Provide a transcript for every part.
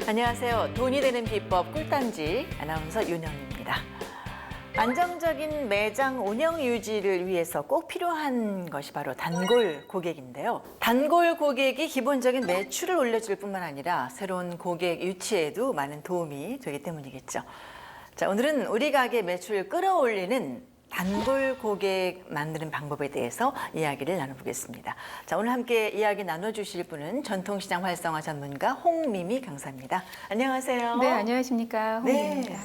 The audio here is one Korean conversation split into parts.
안녕하세요. 돈이 되는 비법 꿀단지 아나운서 윤영입니다. 안정적인 매장 운영 유지를 위해서 꼭 필요한 것이 바로 단골 고객인데요. 단골 고객이 기본적인 매출을 올려줄 뿐만 아니라 새로운 고객 유치에도 많은 도움이 되기 때문이겠죠. 자, 오늘은 우리 가게 매출을 끌어올리는 단골 고객 만드는 방법에 대해서 이야기를 나눠보겠습니다. 자, 오늘 함께 이야기 나눠주실 분은 전통시장 활성화 전문가 홍미미 강사입니다. 안녕하세요. 네, 안녕하십니까. 홍미미입니다.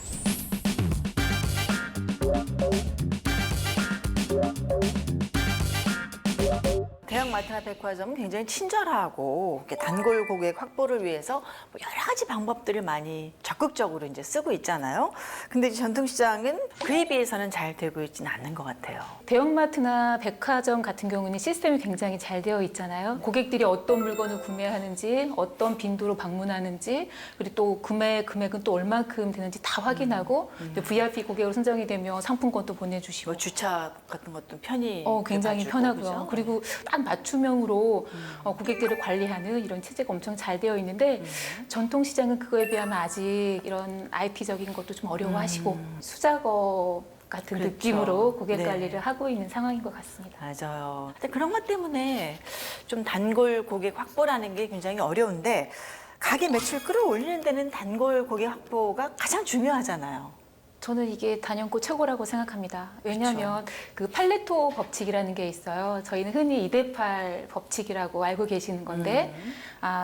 대형마트나 백화점은 굉장히 친절하고 이렇게 단골 고객 확보를 위해서 여러 가지 방법들을 많이 적극적으로 이제 쓰고 있잖아요. 근데 이제 전통시장은 그에 비해서는 잘 되고 있지는 않는 것 같아요. 대형마트나 백화점 같은 경우는 시스템이 굉장히 잘 되어 있잖아요. 고객들이 어떤 물건을 구매하는지, 어떤 빈도로 방문하는지, 그리고 또 구매 금액은 또 얼마큼 되는지 다 확인하고 VIP 고객으로 선정이 되면 상품권도 보내주시고. 뭐 주차 같은 것도 편히 굉장히 봐주고, 편하고요. 그죠? 그리고 딱 맞춤형으로 고객들을 관리하는 이런 체제가 엄청 잘 되어 있는데 전통시장은 그거에 비하면 아직 이런 IT적인 것도 좀 어려워하시고 수작업 같은 그렇죠. 느낌으로 고객 네. 관리를 하고 있는 상황인 것 같습니다. 맞아요. 근데 그런 것 때문에 좀 단골 고객 확보라는 게 굉장히 어려운데 가게 매출 끌어올리는 데는 단골 고객 확보가 가장 중요하잖아요. 저는 이게 단연코 최고라고 생각합니다. 왜냐하면 그 팔레토 법칙이라는 게 있어요. 저희는 흔히 2대8 법칙이라고 알고 계시는 건데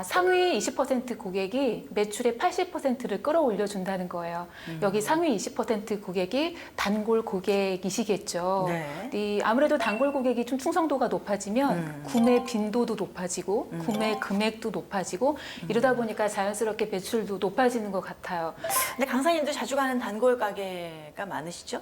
상위 20% 고객이 매출의 80%를 끌어올려 준다는 거예요. 여기 상위 20% 고객이 단골 고객이시겠죠. 네. 아무래도 단골 고객이 좀 충성도가 높아지면 구매 빈도도 높아지고 구매 금액도 높아지고 이러다 보니까 자연스럽게 매출도 높아지는 것 같아요. 근데 강사님도 자주 가는 단골 가게가 많으시죠?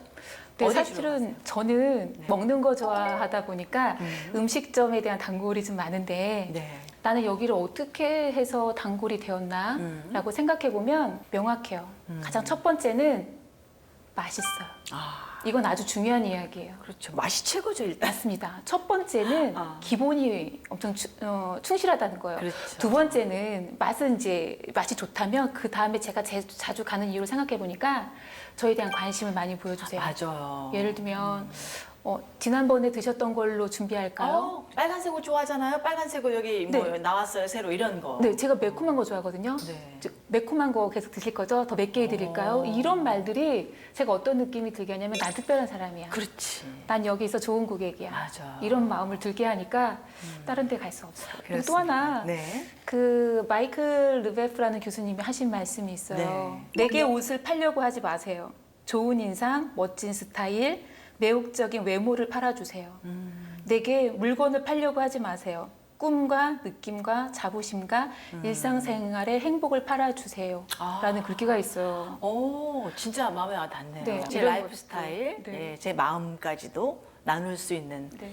네, 어디 주로 사실은 가세요? 저는 먹는 거 좋아하다 보니까 음식점에 대한 단골이 좀 많은데 네. 나는 여기를 어떻게 해서 단골이 되었나 라고 생각해 보면 명확해요. 가장 첫 번째는 맛있어요. 이건 아주 중요한 이야기예요. 그렇죠. 맛이 최고죠, 일단. 맞습니다. 첫 번째는 기본이 엄청 충실하다는 거예요. 그렇죠. 두 번째는 맛은 이제 맛이 좋다면 그 다음에 제가 자주 가는 이유를 생각해 보니까 저에 대한 관심을 많이 보여주세요. 맞아요. 예를 들면 지난번에 드셨던 걸로 준비할까요? 빨간색을 좋아하잖아요. 빨간색을 여기 뭐 네. 나왔어요, 새로 이런 거. 네, 제가 매콤한 거 좋아하거든요. 네. 즉, 매콤한 거 계속 드실 거죠? 더 맵게 해드릴까요? 이런 말들이 제가 어떤 느낌이 들게 하냐면 난 특별한 사람이야. 그렇지. 난 여기서 좋은 고객이야. 맞아. 이런 마음을 들게 하니까 다른 데 갈 수 없어요. 그리고 또 그렇습니다. 하나 네. 그 마이클 르베프라는 교수님이 하신 말씀이 있어요. 내게 옷을 팔려고 하지 마세요. 좋은 인상, 멋진 스타일, 매혹적인 외모를 팔아주세요. 내게 물건을 팔려고 하지 마세요. 꿈과 느낌과 자부심과 일상생활의 행복을 팔아주세요. 라는 글귀가 있어요. 오, 진짜 마음에 와 닿네요. 네, 제 이런 라이프 것들. 스타일, 네. 제 마음까지도 나눌 수 있는. 네.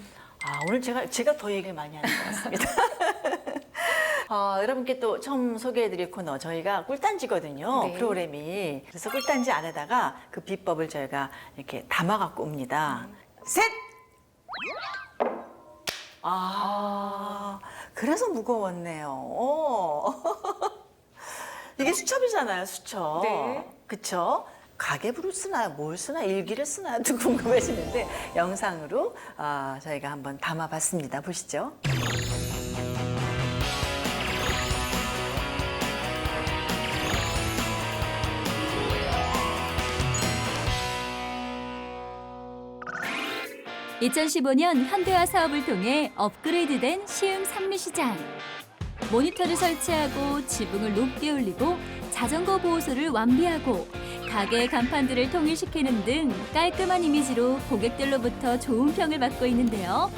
오늘 제가 더 얘기를 많이 하는 것 같습니다. 여러분께 또 처음 소개해드릴 코너 저희가 꿀단지거든요. 네. 프로그램이. 그래서 꿀단지 안에다가 그 비법을 저희가 이렇게 담아갖고 옵니다. 셋! 그래서 무거웠네요. 이게 수첩이잖아요, 수첩. 네. 그쵸? 가계부를 쓰나요? 뭘 쓰나? 일기를 쓰나요? 또 궁금해지는데 영상으로 저희가 한번 담아봤습니다. 보시죠. (2015년) 현대화 사업을 통해 업그레이드된 시흥 산미시장. 모니터를 설치하고 지붕을 높게 올리고 자전거 보호소를 완비하고 가게 간판들을 통일시키는 등 깔끔한 이미지로 고객들로부터 좋은 평을 받고 있는데요.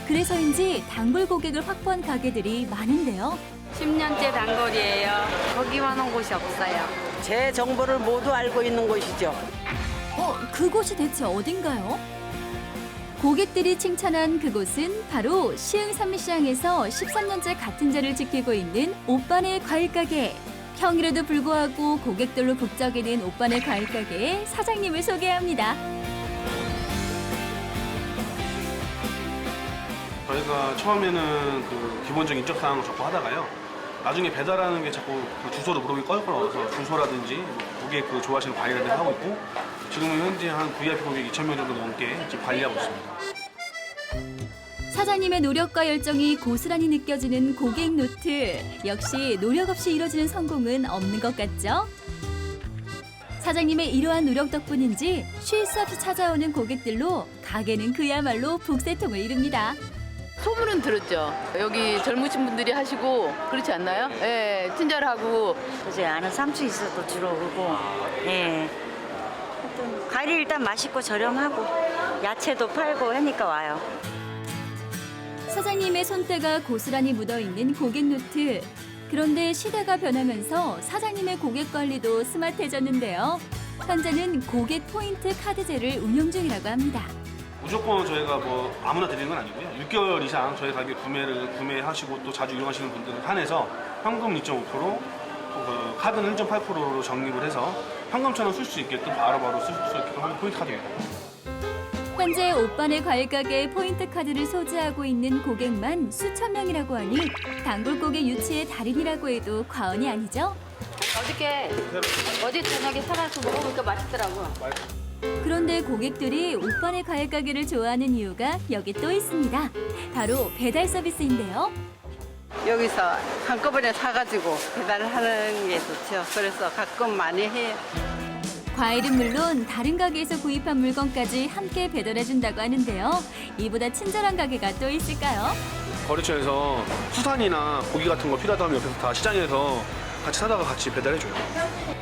그래서인지 단골 고객을 확보한 가게들이 많은데요. 10년째 단골이에요. 거기만한 곳이 없어요. 제 정보를 모두 알고 있는 곳이죠. 그곳이 대체 어딘가요? 고객들이 칭찬한 그곳은 바로 시흥 산미시장에서 13년째 같은 자리를 지키고 있는 오빠네 과일가게. 평일에도 불구하고 고객들로 북적이는 오빠네 과일가게의 사장님을 소개합니다. 저희가 처음에는 그 기본적인 인적 사항을 적고 하다가요. 나중에 배달하는 게 자꾸 그 주소를 물어보기 꺼려서 주소라든지 뭐 고객 그 좋아하시는 과일을 하고 있고 지금은 현재 한 VIP 고객 2,000명 정도 넘게 지금 관리하고 있습니다. 사장님의 노력과 열정이 고스란히 느껴지는 고객 노트. 역시 노력 없이 이뤄지는 성공은 없는 것 같죠? 사장님의 이러한 노력 덕분인지 쉴 수 없이 찾아오는 고객들로 가게는 그야말로 북새통을 이룹니다. 소문은 들었죠. 여기 젊으신 분들이 하시고 그렇지 않나요? 예, 친절하고. 이제 아는 삼촌 있어도 주로 오고, 예. 하여튼 과일이 일단 맛있고 저렴하고 야채도 팔고 하니까 와요. 사장님의 손때가 고스란히 묻어있는 고객 노트. 그런데 시대가 변하면서 사장님의 고객 관리도 스마트해졌는데요. 현재는 고객 포인트 카드제를 운영 중이라고 합니다. 무조건 저희가 뭐 아무나 드리는 건 아니고요. 6개월 이상 저희 가게 구매하시고 또 자주 이용하시는 분들을 한해서 현금 2.5%, 그 카드는 1.8%로 적립을 해서 현금처럼 쓸 수 있게끔 바로바로 쓸 수 있게끔 하는 포인트 카드입니다. 현재 오빠네 과일 가게에 포인트 카드를 소지하고 있는 고객만 수천 명이라고 하니 단골 고객 유치의 달인이라고 해도 과언이 아니죠? 어제 저녁에 사가서 먹어보니까 맛있더라고. 그런데 고객들이 오빠네 과일 가게를 좋아하는 이유가 여기 또 있습니다. 바로 배달 서비스인데요. 여기서 한꺼번에 사가지고 배달을 하는 게 좋죠. 그래서 가끔 많이 해요. 과일은 물론 다른 가게에서 구입한 물건까지 함께 배달해준다고 하는데요. 이보다 친절한 가게가 또 있을까요? 거래처에서 수산이나 고기 같은 거 필요하다면 옆에서 다 시장에서 같이 사다가 같이 배달해줘요.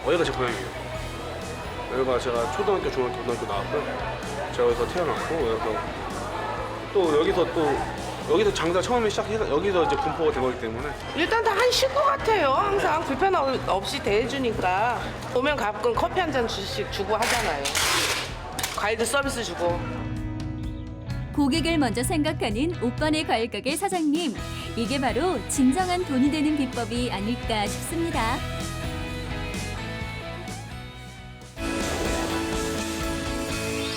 여기가 제 고향이에요. 여기가 제가 초등학교, 중학교, 고등학교 나왔고요. 제가 여기서 태어났고 여기서 장사 처음에 시작해서 여기서 이제 분포가 된 거기 때문에 일단 다 하실 것 같아요. 항상 불편 없이 대해주니까 오면 가끔 커피 한 잔씩 주고 하잖아요. 과일도 서비스 주고. 고객을 먼저 생각하는 오빠네 과일 가게 사장님. 이게 바로 진정한 돈이 되는 비법이 아닐까 싶습니다.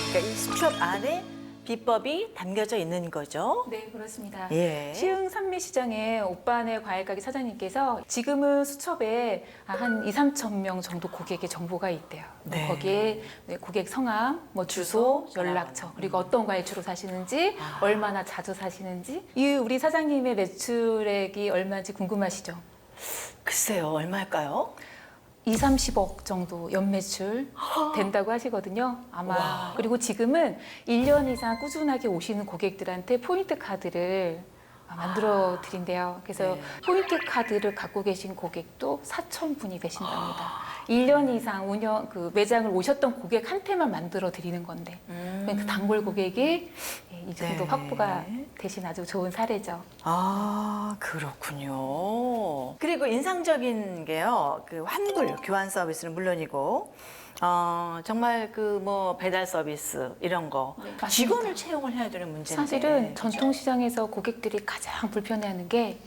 그러니까 이 수첩 안에 비법이 담겨져 있는 거죠. 네, 그렇습니다. 예. 시흥 산미시장의 오빠네 과일가게 사장님께서 지금은 수첩에 한 2, 3천 명 정도 고객의 정보가 있대요. 네. 거기에 고객 성함, 뭐 주소, 주소, 연락처, 그리고 어떤 과일 주로 사시는지, 얼마나 자주 사시는지. 이 우리 사장님의 매출액이 얼마인지 궁금하시죠? 글쎄요, 얼마일까요? 2, 30억 정도 연매출 된다고 하시거든요. 아마. 와. 그리고 지금은 1년 이상 꾸준하게 오시는 고객들한테 포인트 카드를 만들어 드린대요. 그래서 네. 포인트 카드를 갖고 계신 고객도 4,000분이 계신답니다. 1년 이상 운영 그 매장을 오셨던 고객한테만 만들어 드리는 건데 그러니까 단골 고객이 이 정도 네. 확보가 되신 아주 좋은 사례죠. 아, 그렇군요. 그리고 인상적인 게요, 그 환불 교환 서비스는 물론이고, 정말 그 뭐 배달 서비스 이런 거 맞습니다. 직원을 채용을 해야 되는 문제인데 사실은 전통시장에서 고객들이 가장 불편해하는 게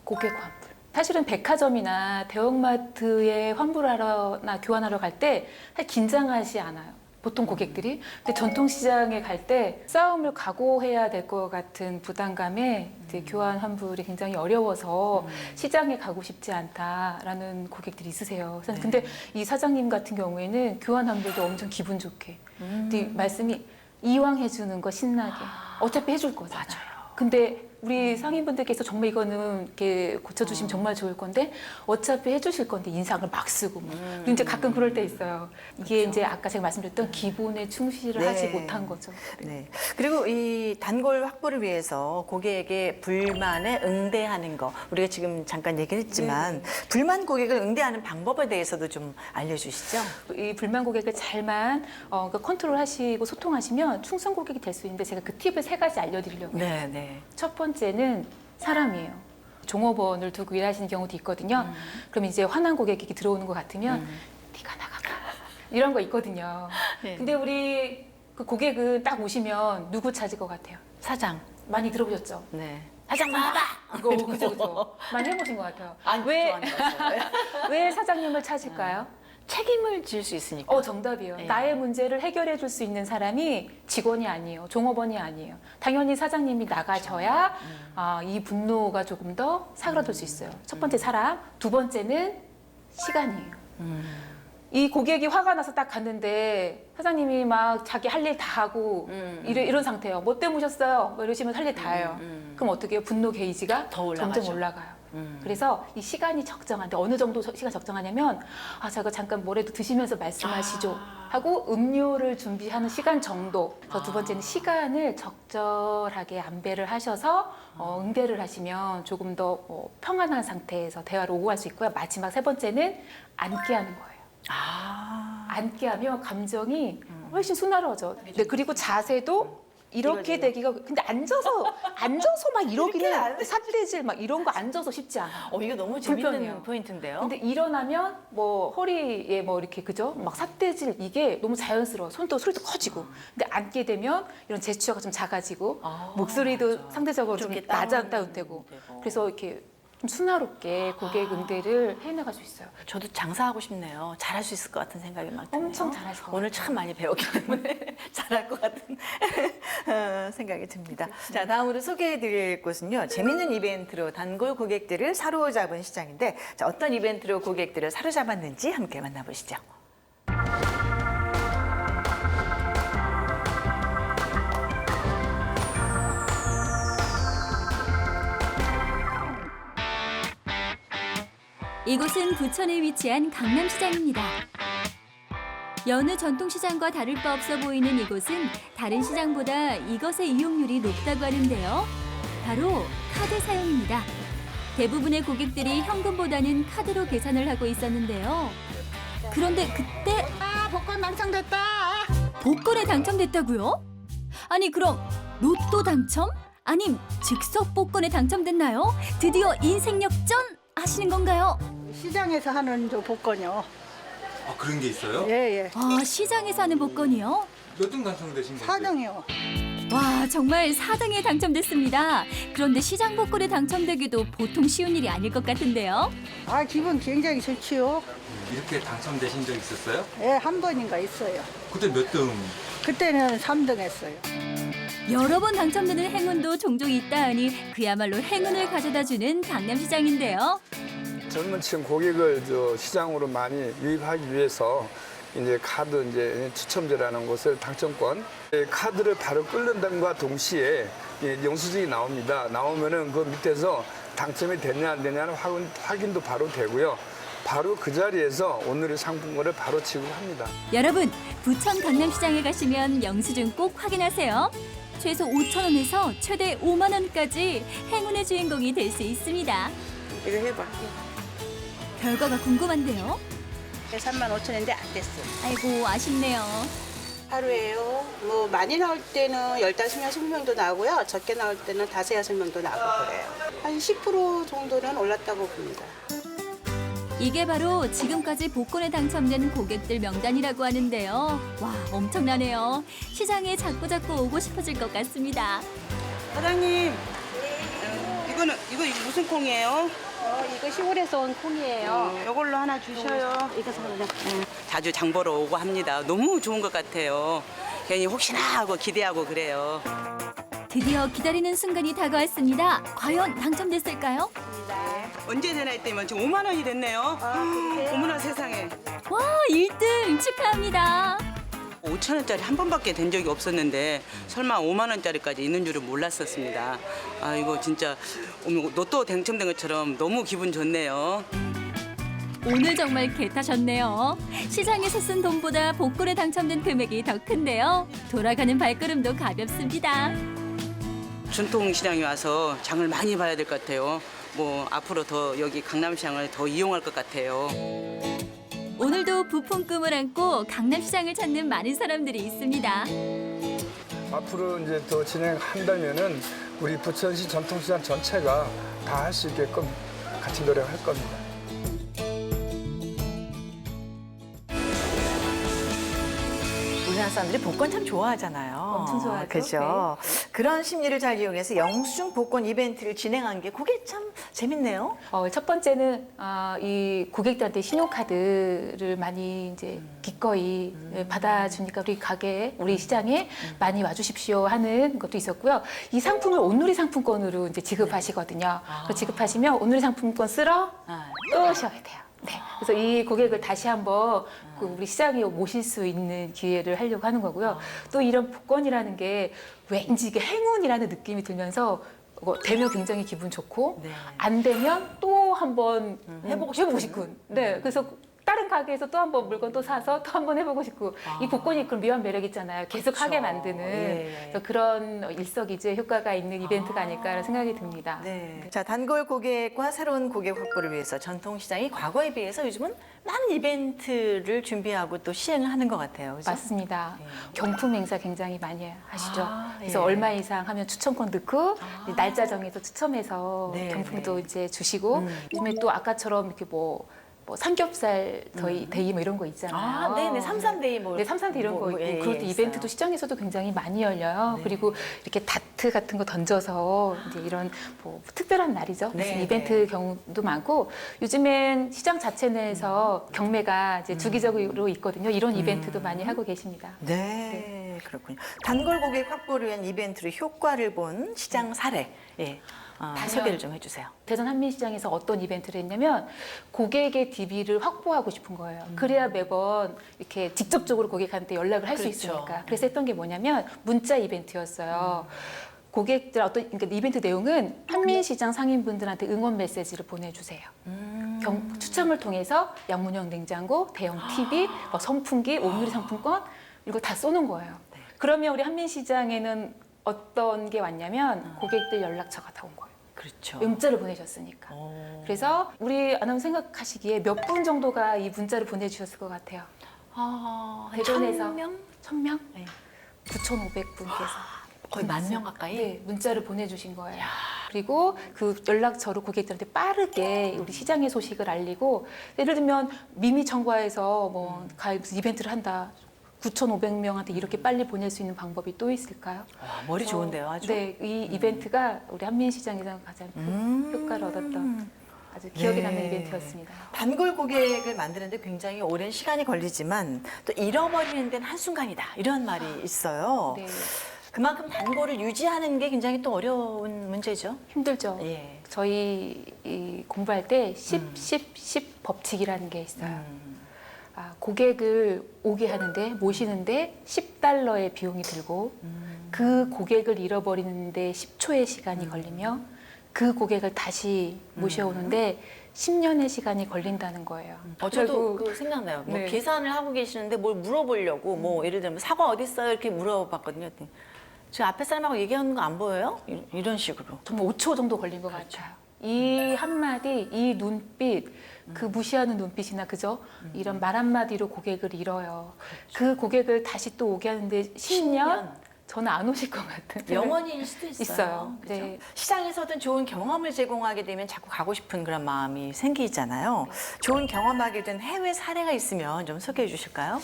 고객 환불. 사실은 백화점이나 대형마트에 환불하러나 교환하러 갈 때 긴장하지 않아요. 보통 고객들이. 근데 전통시장에 갈 때 싸움을 각오해야 될 것 같은 부담감에 이제 교환 환불이 굉장히 어려워서 시장에 가고 싶지 않다라는 고객들이 있으세요. 네. 근데 이 사장님 같은 경우에는 교환 환불도 엄청 기분 좋게. 근데 말씀이 이왕 해주는 거 신나게. 어차피 해줄 거잖아요. 근데 우리 상인분들께서 정말 이거는 이렇게 고쳐주시면 정말 좋을 건데 어차피 해주실 건데 인상을 막 쓰고 뭐. 근데 이제 가끔 그럴 때 있어요. 이게 이제 아까 제가 말씀드렸던 기본에 충실을 네. 하지 못한 거죠. 네. 그리고 이 단골 확보를 위해서 고객에게 불만에 응대하는 거 우리가 지금 잠깐 얘기를 했지만 불만 고객을 응대하는 방법에 대해서도 좀 알려주시죠. 이 불만 고객을 잘만 컨트롤하시고 소통하시면 충성 고객이 될 수 있는데 제가 그 팁을 3가지 알려드리려고 해요. 네, 네. 첫 번째는 사람이에요. 종업원을 두고 일하시는 경우도 있거든요. 그럼 이제 화난 고객이 들어오는 것 같으면 네가 나가봐 이런 거 있거든요. 네. 근데 우리 그 고객은 딱 오시면 누구 찾을 것 같아요? 사장. 많이 들어보셨죠? 네. 사장 나와봐. 이거 그죠. 많이 해보신 것 같아요. 아니, 왜, 좋아하는 것 같아요. 왜 사장님을 찾을까요? 책임을 질 수 있으니까. 정답이에요. 네. 나의 문제를 해결해 줄 수 있는 사람이 직원이 아니에요. 종업원이 아니에요. 당연히 사장님이 나가셔야 이 분노가 조금 더 사그라들 수 있어요. 첫 번째 사람, 두 번째는 시간이에요. 이 고객이 화가 나서 딱 갔는데 사장님이 막 자기 할 일 다 하고 이런 상태예요. 뭐 때문에 오셨어요? 뭐 이러시면 할 일 다 해요. 그럼 어떻게 해요? 분노 게이지가 더 올라가죠. 점점 올라가요. 그래서 이 시간이 적정한데 어느 정도 시간 적정하냐면 제가 잠깐 뭐라도 드시면서 말씀하시죠 하고 음료를 준비하는 시간 정도. 그래서 두 번째는 시간을 적절하게 안배를 하셔서 응대를 하시면 조금 더 평안한 상태에서 대화를 오고 갈 수 있고요. 마지막 세 번째는 앉게 하는 거예요. 앉게 하면 감정이 훨씬 순화로워져. 네, 그리고 자세도 이렇게 되기가 근데 앉아서 막 이러기는 삿대질 막 이런 거 앉아서 쉽지 않아. 이거 너무 재밌는 불편해요. 포인트인데요. 근데 일어나면 뭐 허리에 뭐 이렇게 그죠? 막 삿대질 이게 너무 자연스러워. 소리도 커지고. 근데 앉게 되면 이런 제스처가 좀 작아지고 목소리도 맞아. 상대적으로 좀 이렇게 다운되고. 그 이렇게 좀 순화롭게 고객 응대를 해나갈 수 있어요. 저도 장사하고 싶네요. 잘할 수 있을 것 같은 생각이 막 드네요. 엄청 잘하실 것 같아요. 오늘 참 많이 배웠기 때문에 잘할 것 같은 생각이 듭니다. 자, 다음으로 소개해드릴 곳은요. 재밌는 이벤트로 단골 고객들을 사로잡은 시장인데 자, 어떤 이벤트로 고객들을 사로잡았는지 함께 만나보시죠. 이곳은 부천에 위치한 강남시장입니다. 여느 전통시장과 다를 바 없어 보이는 이곳은 다른 시장보다 이것의 이용률이 높다고 하는데요. 바로 카드 사용입니다. 대부분의 고객들이 현금보다는 카드로 계산을 하고 있었는데요. 그런데 그때 복권 당첨됐다. 복권에 당첨됐다고요? 아니 그럼 로또 당첨? 아님 즉석 복권에 당첨됐나요? 드디어 인생 역전 하시는 건가요? 시장에서 하는 저 복권이요. 아, 그런 게 있어요? 예. 시장에서 하는 복권이요? 몇 등 당첨되신 거예요? 4등이요. 와, 정말 4등에 당첨됐습니다. 그런데 시장 복권에 당첨되기도 보통 쉬운 일이 아닐 것 같은데요. 기분 굉장히 좋지요. 이렇게 당첨되신 적 있었어요? 예, 한 번인가 있어요. 그때 몇 등? 그때는 3등 했어요. 여러 번 당첨되는 행운도 종종 있다 하니 그야말로 행운을 가져다주는 강남시장인데요. 젊은 층 고객을 시장으로 많이 유입하기 위해서 이제 카드 이제 추첨제라는 것을 당첨권 카드를 바로 끓는다과 동시에 영수증이 나옵니다. 나오면은 그 밑에서 당첨이 됐냐 안 되냐는 확인도 바로 되고요. 바로 그 자리에서 오늘의 상품권을 바로 지급합니다. 여러분, 부천 강남시장에 가시면 영수증 꼭 확인하세요. 최소 5,000원에서 최대 5만 원까지 행운의 주인공이 될 수 있습니다. 이거 해봐. 결과가 궁금한데요. 35,000원인데 안 됐어요. 아이고, 아쉽네요. 하루에요. 뭐 많이 나올 때는 15명, 20명도 나오고요. 적게 나올 때는 5, 6명도 나오고 그래요. 한 10% 정도는 올랐다고 봅니다. 이게 바로 지금까지 복권에 당첨된 고객들 명단이라고 하는데요. 와, 엄청나네요. 시장에 자꾸자꾸 오고 싶어질 것 같습니다. 사장님, 이거 무슨 콩이에요? 이거 시골에서 온 콩이에요. 이걸로 하나 주셔요. 이거 사면 자주 장 보러 오고 합니다. 너무 좋은 것 같아요. 괜히 혹시나 하고 기대하고 그래요. 드디어 기다리는 순간이 다가왔습니다. 과연 당첨됐을까요? 언제 되나 했더니 지금 5만 원이 됐네요. 어머나 세상에. 와, 1등 축하합니다. 5천 원짜리 한 번밖에 된 적이 없었는데 설마 5만 원짜리까지 있는 줄은 몰랐었습니다. 이거 진짜 로또 당첨된 것처럼 너무 기분 좋네요. 오늘 정말 개 타셨네요. 시장에서 쓴 돈보다 복권에 당첨된 금액이 더 큰데요. 돌아가는 발걸음도 가볍습니다. 전통시장에 와서 장을 많이 봐야 될 것 같아요. 뭐 앞으로 더 여기 강남시장을 더 이용할 것 같아요. 오늘도 부푼 꿈을 안고 강남시장을 찾는 많은 사람들이 있습니다. 앞으로 이제 더 진행한다면은 우리 부천시 전통시장 전체가 다 할 수 있게끔 같이 노력할 겁니다. 우리나라 사람들이 복권 참 좋아하잖아요. 엄청 좋아하죠. 그죠? 그런 심리를 잘 이용해서 영수증 복권 이벤트를 진행한 게 그게 참 재밌네요. 첫 번째는 이 고객들한테 신용카드를 많이 이제 기꺼이 받아주니까 우리 가게, 우리 시장에 많이 와주십시오 하는 것도 있었고요. 이 상품을 온누리 상품권으로 이제 지급하시거든요. 그래서 지급하시면 온누리 상품권 쓰러 또 오셔야 돼요. 네. 그래서 이 고객을 다시 한번 그 우리 시장에 모실 수 있는 기회를 하려고 하는 거고요. 또 이런 복권이라는 게 왠지 이게 행운이라는 느낌이 들면서 되면 굉장히 기분 좋고 안 되면 또 한번 해보고 싶은. 네, 그래서 다른 가게에서 또 한번 물건 또 사서 또 한번 해보고 싶고 이 복권이 그런 묘한 매력 있잖아요. 계속 하게 만드는 그래서 그런 일석이조의 효과가 있는 이벤트가 아닐까라는 생각이 듭니다. 네. 자, 단골 고객과 새로운 고객 확보를 위해서 전통시장이 과거에 비해서 요즘은 많은 이벤트를 준비하고 또 시행을 하는 것 같아요. 그죠? 맞습니다. 경품 행사 굉장히 많이 하시죠. 그래서 예. 얼마 이상 하면 추첨권 넣고 날짜 정해서 추첨해서 경품도 이제 주시고 요즘에 또 아까처럼 이렇게 뭐 삼겹살 데이 뭐 이런 거 있잖아요. 네네. 삼삼데이 뭐. 네, 삼삼데이 이런 거 있고 그럴 때 이벤트도 시장에서도 굉장히 많이 열려요. 그리고 이렇게 다트 같은 거 던져서 이제 이런 뭐 특별한 날이죠. 무슨 이벤트 경우도 많고 요즘엔 시장 자체 내에서 경매가 이제 주기적으로 있거든요. 이런 이벤트도 많이 하고 계십니다. 네, 그렇군요. 단골 고객 확보를 위한 이벤트로 효과를 본 시장 사례. 예. 소개를 좀 해주세요. 대전 한민시장에서 어떤 이벤트를 했냐면 고객의 DB를 확보하고 싶은 거예요. 그래야 매번 이렇게 직접적으로 고객한테 연락을 할 수 있으니까. 그래서 했던 게 뭐냐면 문자 이벤트였어요. 고객들 그러니까 이벤트 내용은 한민시장 상인분들한테 응원 메시지를 보내주세요. 추첨을 통해서 양문형 냉장고, 대형 TV, 선풍기, 온누리 상품권 이거 다 쏘는 거예요. 그러면 우리 한민시장에는 어떤 게 왔냐면 고객들 연락처가 다 온 거예요. 그렇죠. 문자를 보내셨으니까. 그래서 우리 아나운서 생각하시기에 몇 분 정도가 이 문자를 보내주셨을 것 같아요. 대전에서 1,000명? 네. 9,500분께서 거의 10,000명 가까이? 네, 문자를 보내주신 거예요. 그리고 그 연락처로 고객들한테 빠르게 우리 시장의 소식을 알리고 예를 들면 미미청과에서 뭐 무슨 이벤트를 한다. 9,500명한테 이렇게 빨리 보낼 수 있는 방법이 또 있을까요? 머리 좋은데요, 아주? 네, 이 이벤트가 우리 한민시장에서 가장 큰 효과를 얻었던 아주 기억에 남는 이벤트였습니다. 단골 고객을 만드는데 굉장히 오랜 시간이 걸리지만 또 잃어버리는 데는 한순간이다. 이런 말이 있어요. 네. 그만큼 단골을 유지하는 게 굉장히 또 어려운 문제죠. 힘들죠. 예. 저희 공부할 때 10 법칙이라는 게 있어요. 고객을 오게 하는데 모시는데 $10의 비용이 들고 그 고객을 잃어버리는데 10초의 시간이 걸리며 그 고객을 다시 모셔오는데 10년의 시간이 걸린다는 거예요. 저도 그 생각나요. 뭐 계산을 하고 계시는데 뭘 물어보려고 뭐 예를 들면 사과 어디 있어요? 이렇게 물어봤거든요. 지금 앞에 사람하고 얘기하는 거 안 보여요? 이런 식으로. 정말 5초 정도 걸린 것 같아요. 이 한마디, 이 눈빛, 그 무시하는 눈빛이나 그죠? 이런 말 한마디로 고객을 잃어요. 그 고객을 다시 또 오게 하는데 10년? 저는 안 오실 것 같은. 영원히일 수도 있어요. 그렇죠? 네. 시장에서든 좋은 경험을 제공하게 되면 자꾸 가고 싶은 그런 마음이 생기잖아요. 좋은 경험하게 된 해외 사례가 있으면 좀 소개해 주실까요?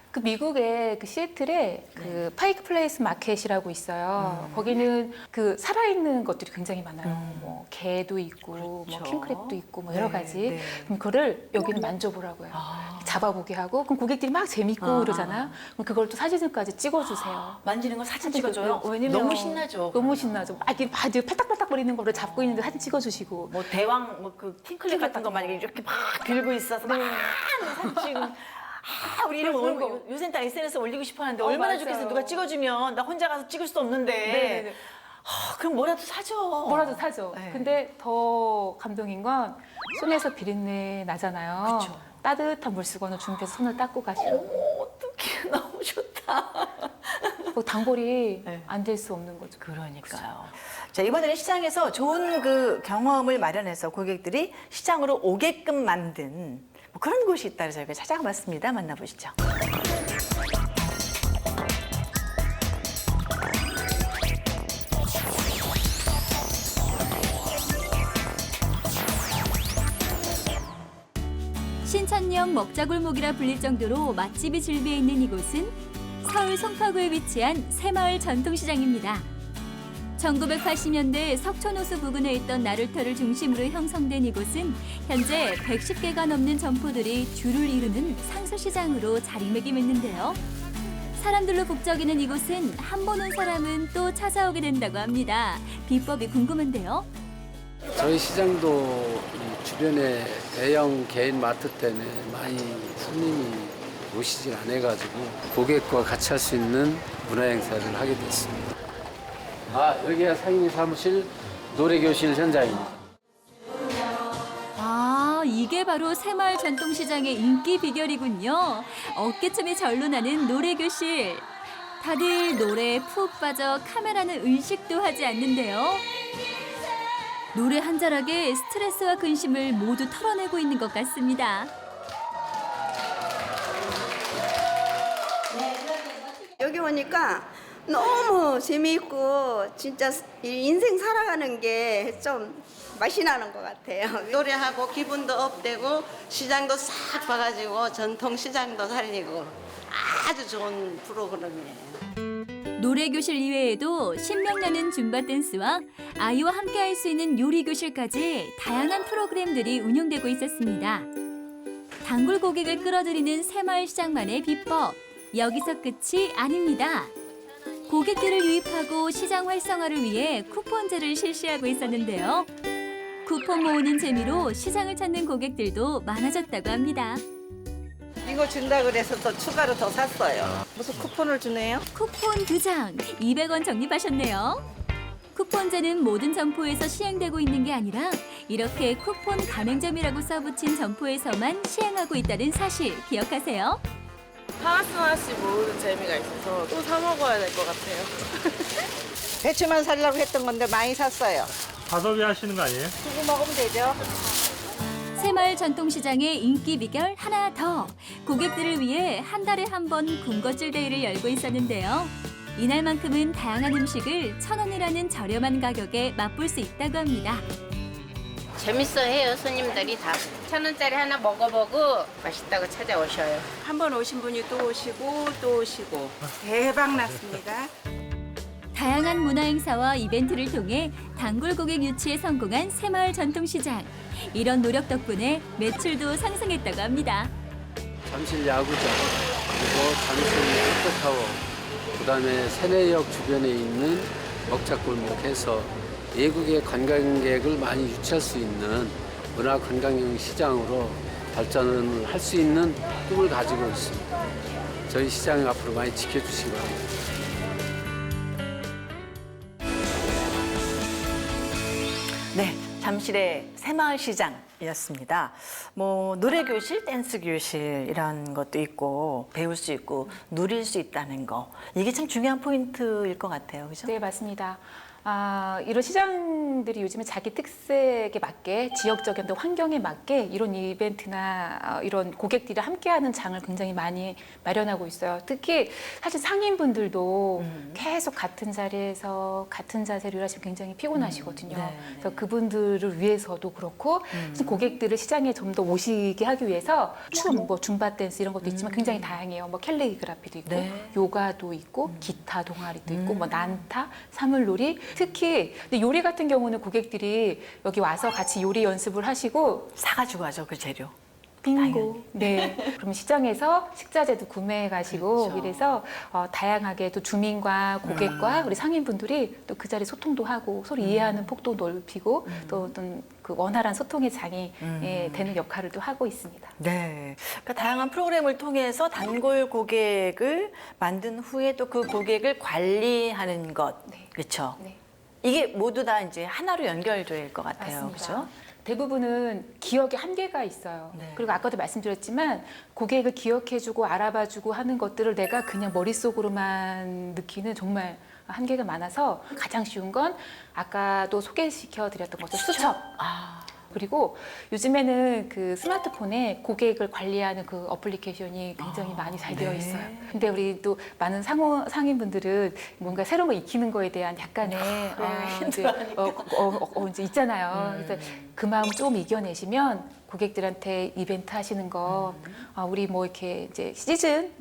그 미국의 그 시애틀에 그 파이크 플레이스 마켓이라고 있어요. 거기는 그 살아있는 것들이 굉장히 많아요. 뭐 개도 있고, 뭐 킹크랩도 있고, 뭐 여러 가지. 그럼 그거를 여기는 만져보라고요. 잡아보게 하고, 그럼 고객들이 막 재밌고 그러잖아요. 그럼 그걸 또 사진까지 찍어주세요. 만지는 거 사진 찍어줘요? 왜냐면 너무 신나죠. 너무 신나죠. 막 이렇게 팔딱팔딱거리는 거를 잡고 있는데 사진 찍어주시고. 뭐 대왕, 뭐 그 킹클랩 같은 거 만약에 이렇게 막 들고 있어서 막 사진 찍은. 우리 이름 요새 다 SNS 올리고 싶어 하는데 얼마나 맞아요. 좋겠어. 누가 찍어주면 나 혼자 가서 찍을 수 없는데. 그럼 뭐라도 사죠. 뭐라도 사죠. 근데 더 감동인 건 손에서 비린내 나잖아요. 그쵸. 따뜻한 물수건을 준비해서 손을 닦고 가시고. 어떡해. 너무 좋다. 단골이 안 될 수 없는 거죠. 그러니까요. 자, 이번에는 시장에서 좋은 그 경험을 마련해서 고객들이 시장으로 오게끔 만든 뭐 그런 곳이 있다고 저희가 찾아가 봤습니다. 만나보시죠. 신천역 먹자골목이라 불릴 정도로 맛집이 즐비해 있는 이곳은 서울 송파구에 위치한 새마을 전통시장입니다. 1980년대 석촌호수 부근에 있던 나루터를 중심으로 형성된 이곳은 현재 110개가 넘는 점포들이 줄을 이루는 상수시장으로 자리매김했는데요. 사람들로 북적이는 이곳은 한 번 온 사람은 또 찾아오게 된다고 합니다. 비법이 궁금한데요. 저희 시장도 이 주변에 대형 개인 마트 때문에 많이 손님이 오시질 않아가지고 고객과 같이 할 수 있는 문화행사를 하게 됐습니다. 여기가 상인이 사무실 노래교실 현장입니다. 이게 바로 새마을 전통시장의 인기 비결이군요. 어깨춤이 절로 나는 노래교실. 다들 노래에 푹 빠져 카메라는 의식도 하지 않는데요. 노래 한 자락에 스트레스와 근심을 모두 털어내고 있는 것 같습니다. 여기 오니까 너무 재미있고 진짜 인생 살아가는 게 좀 맛이 나는 것 같아요. 노래하고 기분도 업되고 시장도 싹 봐가지고 전통 시장도 살리고 아주 좋은 프로그램이에요. 노래교실 이외에도 신명나는 줌바 댄스와 아이와 함께 할 수 있는 요리교실까지 다양한 프로그램들이 운영되고 있었습니다. 단골 고객을 끌어들이는 새마을시장만의 비법, 여기서 끝이 아닙니다. 고객들을 유입하고 시장 활성화를 위해 쿠폰제를 실시하고 있었는데요. 쿠폰 모으는 재미로 시장을 찾는 고객들도 많아졌다고 합니다. 이거 준다 그래서 더 추가로 더 샀어요. 무슨 쿠폰을 주네요? 쿠폰 2장, 200원 적립하셨네요. 쿠폰제는 모든 점포에서 시행되고 있는 게 아니라 이렇게 쿠폰 가맹점이라고 써붙인 점포에서만 시행하고 있다는 사실 기억하세요. 하나씩 모으는 재미가 있어서 또 사 먹어야 될 것 같아요. 배추만 살려고 했던 건데 많이 샀어요. 가성비 하시는 거 아니에요? 두고 먹으면 되죠. 새마을 전통시장의 인기 비결 하나 더. 고객들을 위해 한 달에 한 번 군것질 데이를 열고 있었는데요. 이날만큼은 다양한 음식을 1,000원이라는 저렴한 가격에 맛볼 수 있다고 합니다. 재밌어 해요. 손님들이 다 1,000원짜리 하나 먹어보고 맛있다고 찾아오셔요. 한 번 오신 분이 또 오시고 또 오시고 대박 났습니다. 다양한 문화행사와 이벤트를 통해 단골 고객 유치에 성공한 새마을 전통시장. 이런 노력 덕분에 매출도 상승했다고 합니다. 잠실 야구장, 그리고 잠실 롯데타워, 그다음에 세내역 주변에 있는 먹자골목 해서 외국의 관광객을 많이 유치할 수 있는 문화관광형 시장으로 발전을 할 수 있는 꿈을 가지고 있습니다. 저희 시장을 앞으로 많이 지켜주시기 바랍니다. 네, 잠실의 새마을시장이었습니다. 뭐 노래교실, 댄스교실 이런 것도 있고 배울 수 있고 누릴 수 있다는 거. 이게 참 중요한 포인트일 것 같아요. 그죠? 네, 맞습니다. 이런 시장들이 요즘에 자기 특색에 맞게 지역적인 또 환경에 맞게 이런 이벤트나 이런 고객들이 함께하는 장을 굉장히 많이 마련하고 있어요. 특히 사실 상인분들도 계속 같은 자리에서 같은 자세로 일하시면 굉장히 피곤하시거든요. 네. 그래서 그분들을 위해서도 그렇고 고객들을 시장에 좀 더 오시게 하기 위해서 춤, 뭐 줌바 댄스 이런 것도 있지만 굉장히 다양해요. 뭐 캘리그라피도 있고 네. 요가도 있고 기타 동아리도 있고 뭐 난타, 사물놀이 특히 근데 요리 같은 경우는 고객들이 여기 와서 같이 요리 연습을 하시고 사가지고 가죠, 그 재료. 빙고. 네. 그러면 시장에서 식자재도 구매해 가시고 그렇죠. 이래서 다양하게 또 주민과 고객과 우리 상인분들이 또 그 자리 소통도 하고 서로 이해하는 폭도 넓히고 또 어떤 그 원활한 소통의 장이 되는 역할을 또 하고 있습니다. 네. 그러니까 다양한 프로그램을 통해서 단골 고객을 만든 후에 또 그 고객을 관리하는 것. 네. 그렇죠? 네. 이게 모두 다 이제 하나로 연결될 것 같아요. 맞습니다. 그렇죠? 대부분은 기억에 한계가 있어요. 네. 그리고 아까도 말씀드렸지만 고객을 기억해주고 알아봐주고 하는 것들을 내가 그냥 머릿속으로만 느끼는 정말 한계가 많아서 가장 쉬운 건 아까도 소개시켜드렸던 것처럼 수첩. 그리고 요즘에는 그 스마트폰에 고객을 관리하는 그 어플리케이션이 굉장히 많이 잘 되어 있어요. 근데 우리 또 많은 상인분들은 뭔가 새로운 거 익히는 거에 대한 약간의 이제 있잖아요. 그래서 그 마음 좀 이겨내시면 고객들한테 이벤트 하시는 거, 우리 뭐 이렇게 이제 시즌,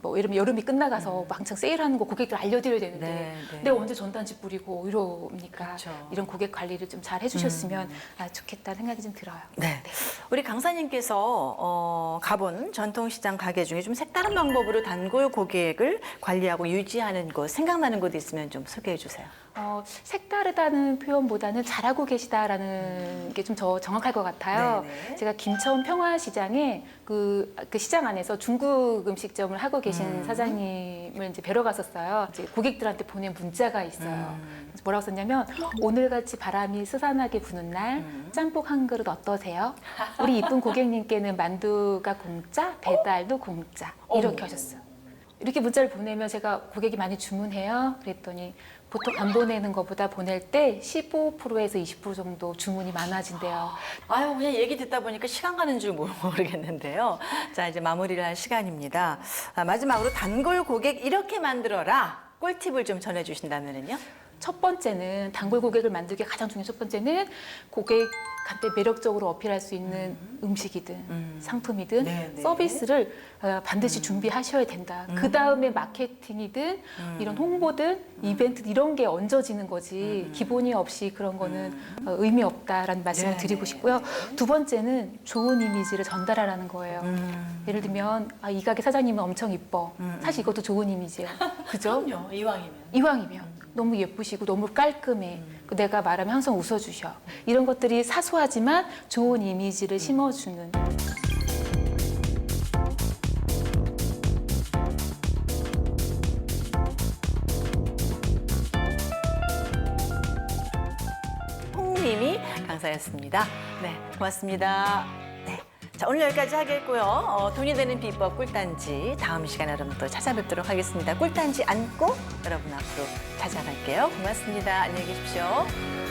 뭐 여름이 끝나가서 왕창 세일하는 거 고객들 알려드려야 되는데, 네, 네. 내가 언제 전단지 뿌리고 이러니까 그렇죠. 이런 고객 관리를 좀 잘 해주셨으면 좋겠다는 생각이 좀 들어요. 네. 우리 강사님께서 가본 전통시장 가게 중에 좀 색다른 방법으로 단골 고객을 관리하고 유지하는 곳, 생각나는 곳 있으면 좀 소개해 주세요. 색다르다는 표현보다는 잘하고 계시다라는 게 좀 더 정확할 것 같아요. 네네. 제가 김천 평화시장에 그 시장 안에서 중국 음식점을 하고 계신 사장님을 이제 뵈러 갔었어요. 이제 고객들한테 보낸 문자가 있어요. 그래서 뭐라고 썼냐면 오늘같이 바람이 스산하게 부는 날 짬뽕 한 그릇 어떠세요? 우리 이쁜 고객님께는 만두가 공짜, 배달도 공짜 이렇게 하셨어요. 이렇게 문자를 보내면 제가 고객이 많이 주문해요. 그랬더니 보통 안 보내는 것보다 보낼 때 15%에서 20% 정도 주문이 많아진대요. 아유, 그냥 얘기 듣다 보니까 시간 가는 줄 모르겠는데요. 자, 이제 마무리를 할 시간입니다. 마지막으로 단골 고객 이렇게 만들어라. 꿀팁을 좀 전해주신다면요? 첫 번째는 단골 고객을 만들기 가장 중요한 첫 번째는 고객한테 매력적으로 어필할 수 있는 음식이든 상품이든 네네. 서비스를 반드시 준비하셔야 된다. 그 다음에 마케팅이든 이런 홍보든 이벤트 이런 게 얹어지는 거지 기본이 없이 그런 거는 의미 없다라는 말씀을 네네. 드리고 싶고요. 두 번째는 좋은 이미지를 전달하라는 거예요. 예를 들면 이 가게 사장님은 엄청 이뻐. 사실 이것도 좋은 이미지예요. 그죠? 그럼요, 이왕이면. 이왕이면. 너무 예쁘시고 너무 깔끔해. 내가 말하면 항상 웃어주셔. 이런 것들이 사소하지만 좋은 이미지를 심어주는. 홍미미 강사였습니다. 네, 고맙습니다. 네. 자, 오늘 여기까지 하겠고요. 돈이 되는 비법 꿀단지 다음 시간에 여러분 또 찾아뵙도록 하겠습니다. 꿀단지 안고 여러분 앞으로 찾아갈게요. 고맙습니다. 안녕히 계십시오.